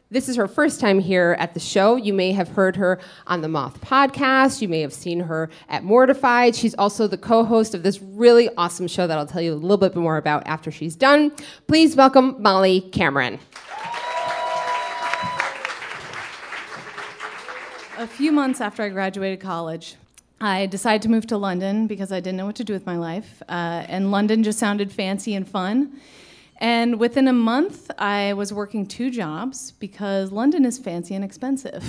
This is her first time here at the show. You may have heard her on the Moth podcast. You may have seen her at Mortified. She's also the co-host of this really awesome show that I'll tell you a little bit more about after she's done. Please welcome Molly Cameron. A few months after I graduated college, I decided to move to London because I didn't know what to do with my life. And London just sounded fancy and fun. And within a month, I was working 2 jobs because London is fancy and expensive.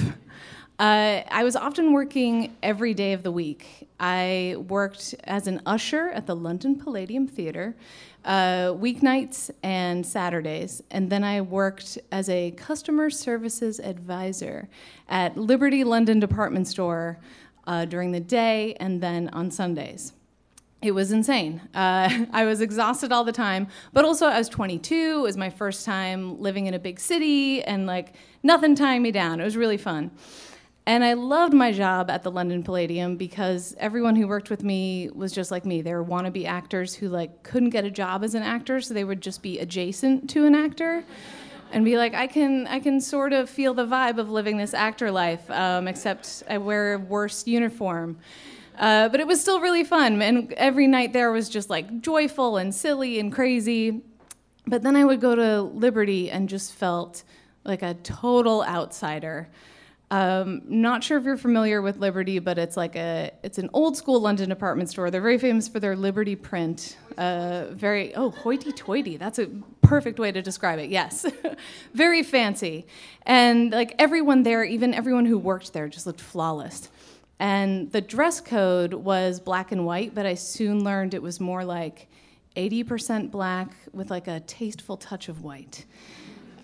I was often working every day of the week. I worked as an usher at the London Palladium Theatre, weeknights and Saturdays. And then I worked as a customer services advisor at Liberty London Department Store during the day and then on Sundays. It was insane. I was exhausted all the time, but also I was 22. It was my first time living in a big city, and like nothing tying me down. It was really fun. And I loved my job at the London Palladium because everyone who worked with me was just like me. They were wannabe actors who like couldn't get a job as an actor, so they would just be adjacent to an actor and be like, I can sort of feel the vibe of living this actor life, except I wear a worse uniform. But it was still really fun, and every night there was just like joyful and silly and crazy. But then I would go to Liberty and just felt like a total outsider. Not sure if you're familiar with Liberty, but it's an old school London department store. They're very famous for their Liberty print. Hoity-toity, that's a perfect way to describe it, yes. Very fancy. And like everyone there, even everyone who worked there, just looked flawless. And the dress code was black and white, but I soon learned it was more like 80% black with like a tasteful touch of white.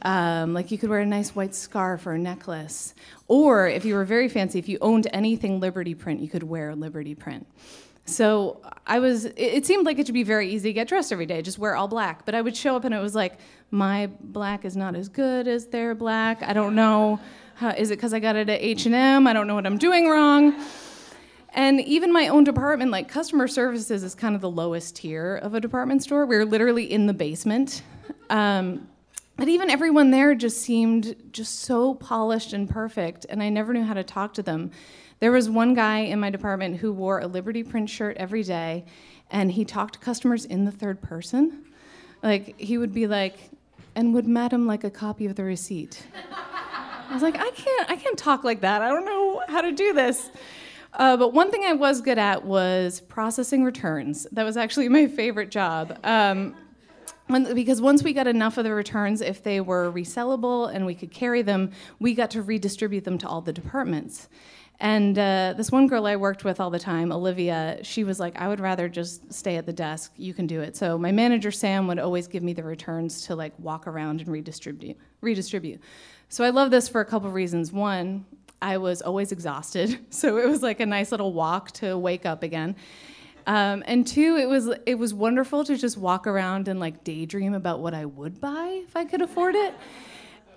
Like you could wear a nice white scarf or a necklace. Or if you were very fancy, if you owned anything Liberty print, you could wear Liberty print. So it seemed like it should be very easy to get dressed every day, just wear all black. But I would show up and it was like, my black is not as good as their black. I don't know. Is it because I got it at H&M? I don't know what I'm doing wrong. And even my own department, like customer services is kind of the lowest tier of a department store. We're literally in the basement. But even everyone there just seemed just so polished and perfect, and I never knew how to talk to them. There was one guy in my department who wore a Liberty print shirt every day, and he talked to customers in the third person. Like, he would be like, and would madam like a copy of the receipt? I was like, I can't talk like that. I don't know how to do this. But one thing I was good at was processing returns. That was actually my favorite job. Because once we got enough of the returns, if they were resellable and we could carry them, we got to redistribute them to all the departments. And this one girl I worked with all the time, Olivia, she was like, I would rather just stay at the desk. You can do it. So my manager, Sam, would always give me the returns to like walk around and redistribute. So I love this for a couple of reasons. One, I was always exhausted, so it was like a nice little walk to wake up again. And 2, it was wonderful to just walk around and like daydream about what I would buy if I could afford it.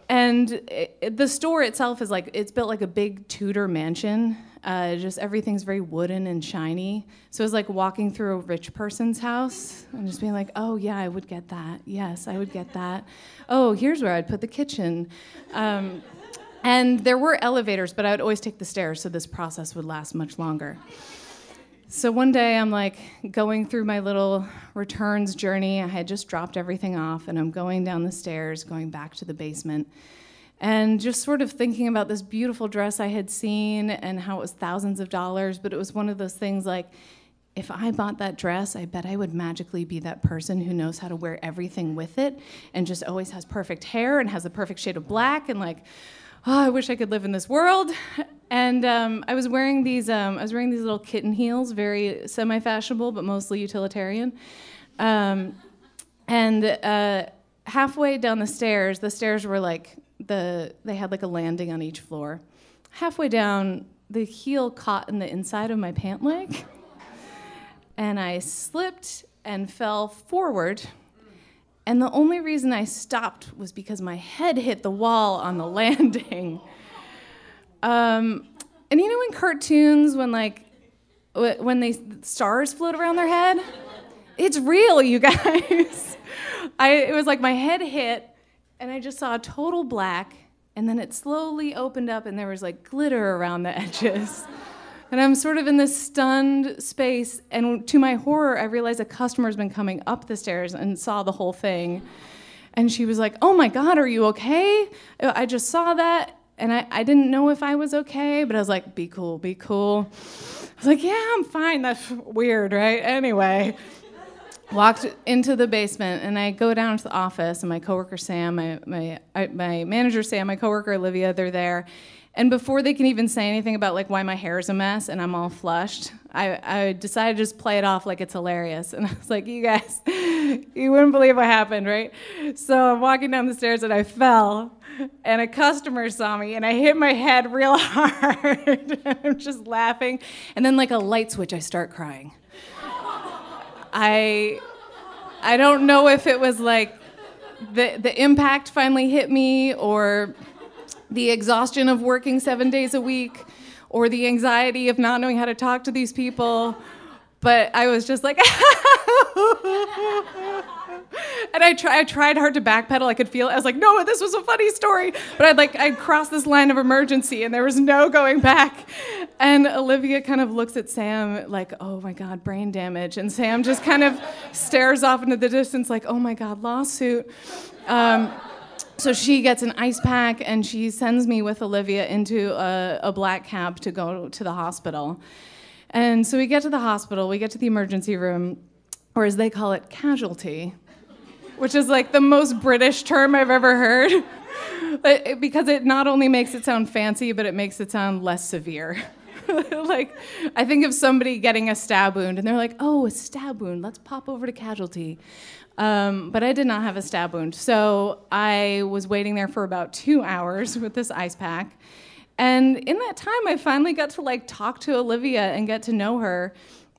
And the store itself is like, it's built like a big Tudor mansion. Just everything's very wooden and shiny. So it was like walking through a rich person's house and just being like, oh yeah, I would get that. Yes, I would get that. Oh, here's where I'd put the kitchen. And there were elevators, but I would always take the stairs, so this process would last much longer. So one day I'm like going through my little returns journey. I had just dropped everything off, and I'm going down the stairs, going back to the basement, and just sort of thinking about this beautiful dress I had seen and how it was thousands of dollars, but it was one of those things like, if I bought that dress, I bet I would magically be that person who knows how to wear everything with it and just always has perfect hair and has the perfect shade of black, and like, oh, I wish I could live in this world. And I was wearing these little kitten heels, very semi-fashionable, but mostly utilitarian. And halfway down the stairs were like, they had like a landing on each floor. Halfway down, the heel caught in the inside of my pant leg, and I slipped and fell forward. And the only reason I stopped was because my head hit the wall on the landing. And you know in cartoons when stars float around their head? It's real, you guys. It was like my head hit, and I just saw total black, and then it slowly opened up, and there was like glitter around the edges. And I'm sort of in this stunned space, and to my horror, I realized a customer's been coming up the stairs and saw the whole thing. And she was like, "Oh my God, are you okay? I just saw that." And I didn't know if I was okay, but I was like, "Be cool, be cool." I was like, "Yeah, I'm fine." That's weird, right? Anyway, walked into the basement, and I go down to the office, and my coworker Sam, my manager Sam, my coworker Olivia, they're there. And before they can even say anything about like why my hair is a mess and I'm all flushed, I decided to just play it off like it's hilarious. And I was like, "You guys, you wouldn't believe what happened, right?" So I'm walking down the stairs and I fell, and a customer saw me, and I hit my head real hard. I'm just laughing. And then like a light switch, I start crying. I don't know if it was like the impact finally hit me, or the exhaustion of working 7 days a week, or the anxiety of not knowing how to talk to these people, but I was just like, and I tried hard to backpedal. I could feel it. I was like, "No, this was a funny story," but I'd crossed this line of emergency, and there was no going back. And Olivia kind of looks at Sam like, "Oh my God, brain damage," and Sam just kind of stares off into the distance like, "Oh my God, lawsuit." So she gets an ice pack, and she sends me with Olivia into a black cab to go to the hospital. And so we get to the hospital, we get to the emergency room, or as they call it, casualty, which is like the most British term I've ever heard, because it not only makes it sound fancy, but it makes it sound less severe. Like, I think of somebody getting a stab wound, and they're like, "Oh, a stab wound, let's pop over to casualty." But I did not have a stab wound. So I was waiting there for about 2 hours with this ice pack. And in that time, I finally got to like talk to Olivia and get to know her.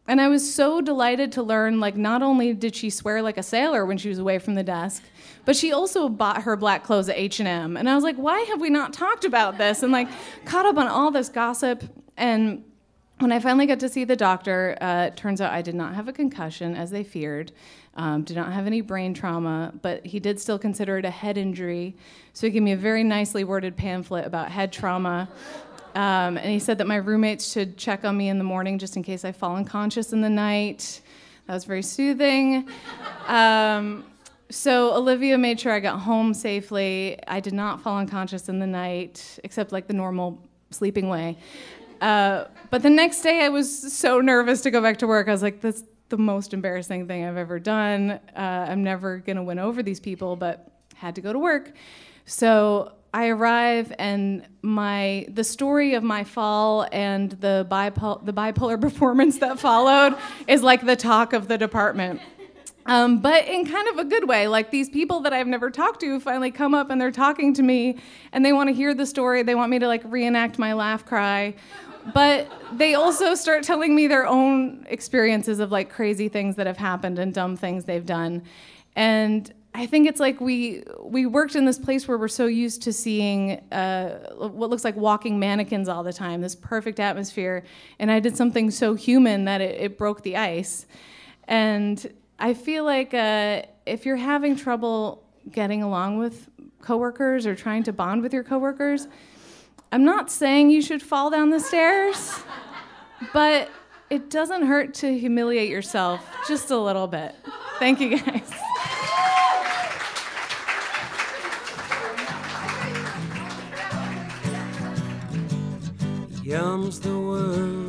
And I was so delighted to learn, like, not only did she swear like a sailor when she was away from the desk, but she also bought her black clothes at H&M. And I was like, why have we not talked about this? And like caught up on all this gossip. And when I finally got to see the doctor, it turns out I did not have a concussion, as they feared. Did not have any brain trauma, but he did still consider it a head injury. So he gave me a very nicely worded pamphlet about head trauma. And he said that my roommates should check on me in the morning just in case I fall unconscious in the night. That was very soothing. So Olivia made sure I got home safely. I did not fall unconscious in the night, except like the normal sleeping way. But the next day I was so nervous to go back to work. I was like, "That's the most embarrassing thing I've ever done. I'm never gonna win over these people," but had to go to work. So I arrive, and the story of my fall and the bipolar performance that followed is like the talk of the department. But in kind of a good way. Like, these people that I've never talked to finally come up and they're talking to me, and they want to hear the story. They want me to like reenact my laugh cry. But they also start telling me their own experiences of like crazy things that have happened and dumb things they've done. And I think it's like we worked in this place where we're so used to seeing what looks like walking mannequins all the time, this perfect atmosphere. And I did something so human that it broke the ice. And I feel like if you're having trouble getting along with coworkers or trying to bond with your coworkers, I'm not saying you should fall down the stairs, but it doesn't hurt to humiliate yourself just a little bit. Thank you, guys. Yum's the word